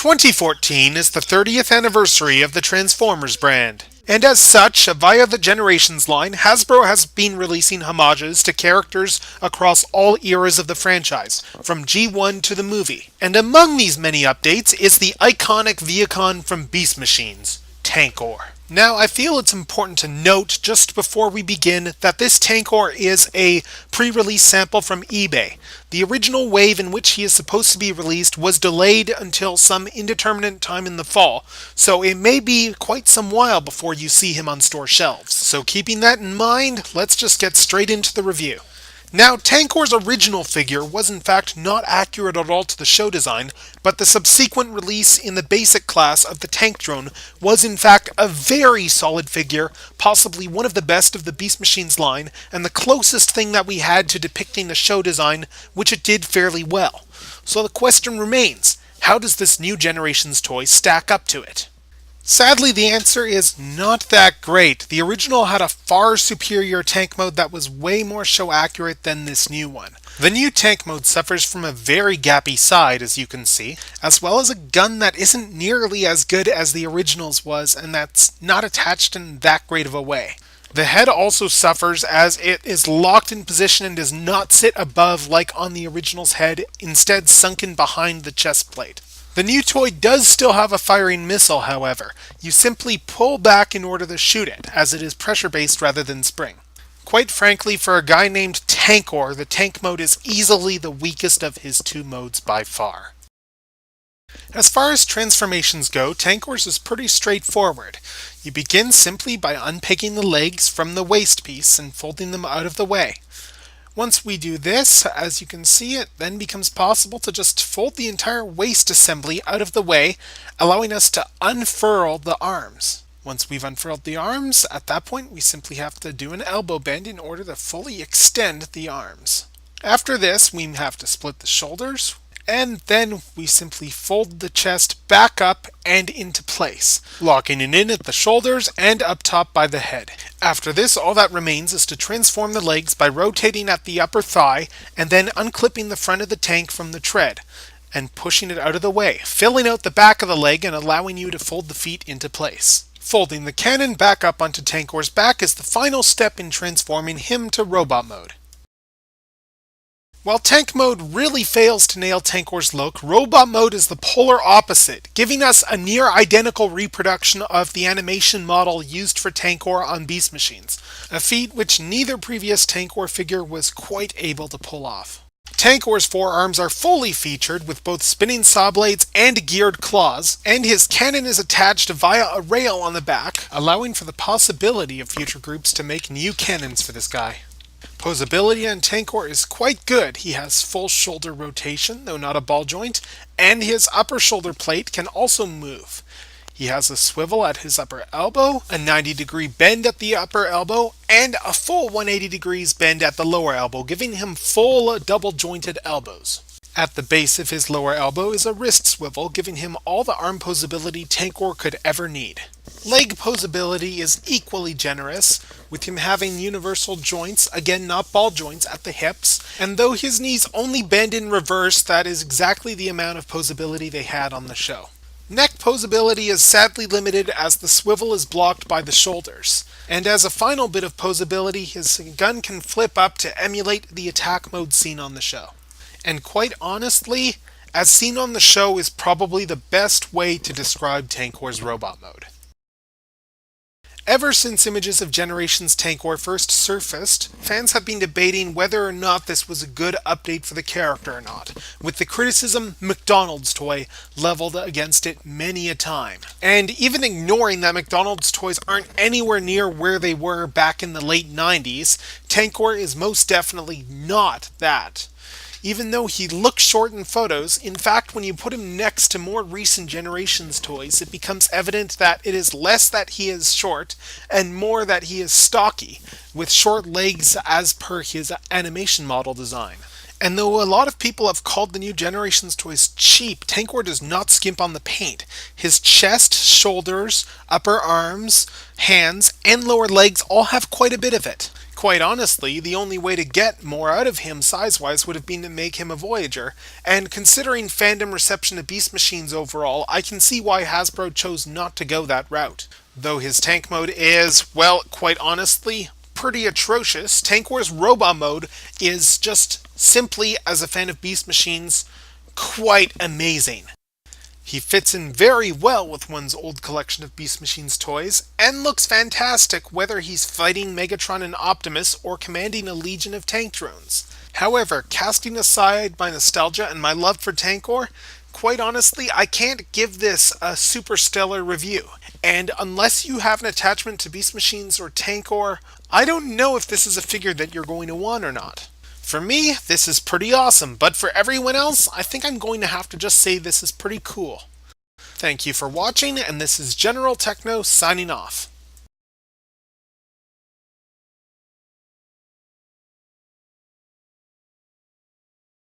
2014 is the 30th anniversary of the Transformers brand. And as such, via the Generations line, Hasbro has been releasing homages to characters across all eras of the franchise, from G1 to the movie. And among these many updates is the iconic Vehicon from Beast Machines, Tankor. Now, I feel it's important to note just before we begin that this Tankor is a pre-release sample from eBay. The original wave in which he is supposed to be released was delayed until some indeterminate time in the fall, so it may be quite some while before you see him on store shelves. So keeping that in mind, let's just get straight into the review. Now, Tankor's original figure was in fact not accurate at all to the show design, but the subsequent release in the basic class of the tank drone was in fact a very solid figure, possibly one of the best of the Beast Machines line, and the closest thing that we had to depicting the show design, which it did fairly well. So the question remains, how does this new generation's toy stack up to it? Sadly, the answer is not that great. The original had a far superior tank mode that was way more show accurate than this new one. The new tank mode suffers from a very gappy side, as you can see, as well as a gun that isn't nearly as good as the original's was, and that's not attached in that great of a way. The head also suffers as it is locked in position and does not sit above like on the original's head, instead sunken behind the chest plate. The new toy does still have a firing missile, however. You simply pull back in order to shoot it, as it is pressure-based rather than spring. Quite frankly, for a guy named Tankor, the tank mode is easily the weakest of his two modes by far. As far as transformations go, Tankor's is pretty straightforward. You begin simply by unpegging the legs from the waist piece and folding them out of the way. Once we do this, as you can see, it then becomes possible to just fold the entire waist assembly out of the way, allowing us to unfurl the arms. Once we've unfurled the arms, at that point we simply have to do an elbow bend in order to fully extend the arms. After this, we have to split the shoulders, and then we simply fold the chest back up and into place, locking it in at the shoulders and up top by the head. After this, all that remains is to transform the legs by rotating at the upper thigh and then unclipping the front of the tank from the tread and pushing it out of the way, filling out the back of the leg and allowing you to fold the feet into place. Folding the cannon back up onto Tankor's back is the final step in transforming him to robot mode. While tank mode really fails to nail Tankor's look, robot mode is the polar opposite, giving us a near identical reproduction of the animation model used for Tankor on Beast Machines, a feat which neither previous Tankor figure was quite able to pull off. Tankor's forearms are fully featured with both spinning saw blades and geared claws, and his cannon is attached via a rail on the back, allowing for the possibility of future groups to make new cannons for this guy. Posability on Tankor is quite good. He has full shoulder rotation, though not a ball joint, and his upper shoulder plate can also move. He has a swivel at his upper elbow, a 90-degree bend at the upper elbow, and a full 180 degrees bend at the lower elbow, giving him full double-jointed elbows. At the base of his lower elbow is a wrist swivel, giving him all the arm posability Tankor could ever need. Leg posability is equally generous, with him having universal joints, again not ball joints, at the hips, and though his knees only bend in reverse, that is exactly the amount of posability they had on the show. Neck posability is sadly limited as the swivel is blocked by the shoulders, and as a final bit of posability, his gun can flip up to emulate the attack mode seen on the show. And quite honestly, as seen on the show is probably the best way to describe Tankor's robot mode. Ever since images of Generations Tankor first surfaced, fans have been debating whether or not this was a good update for the character or not, with the criticism McDonald's toy leveled against it many a time. And even ignoring that McDonald's toys aren't anywhere near where they were back in the late 90s, Tankor is most definitely not that. Even though he looks short in photos, in fact when you put him next to more recent Generations toys, it becomes evident that it is less that he is short, and more that he is stocky, with short legs as per his animation model design. And though a lot of people have called the new Generations toys cheap, Tankor does not skimp on the paint. His chest, shoulders, upper arms, hands, and lower legs all have quite a bit of it. Quite honestly, the only way to get more out of him size-wise would have been to make him a Voyager, and considering fandom reception of Beast Machines overall, I can see why Hasbro chose not to go that route. Though his tank mode is, well, quite honestly, pretty atrocious, Tankor's Robot mode is just simply, as a fan of Beast Machines, quite amazing. He fits in very well with one's old collection of Beast Machines toys, and looks fantastic whether he's fighting Megatron and Optimus or commanding a legion of tank drones. However, casting aside my nostalgia and my love for Tankor, quite honestly, I can't give this a super stellar review. And unless you have an attachment to Beast Machines or Tankor, I don't know if this is a figure that you're going to want or not. For me, this is pretty awesome, but for everyone else, I think I'm going to have to just say this is pretty cool. Thank you for watching, and this is General Tekno signing off.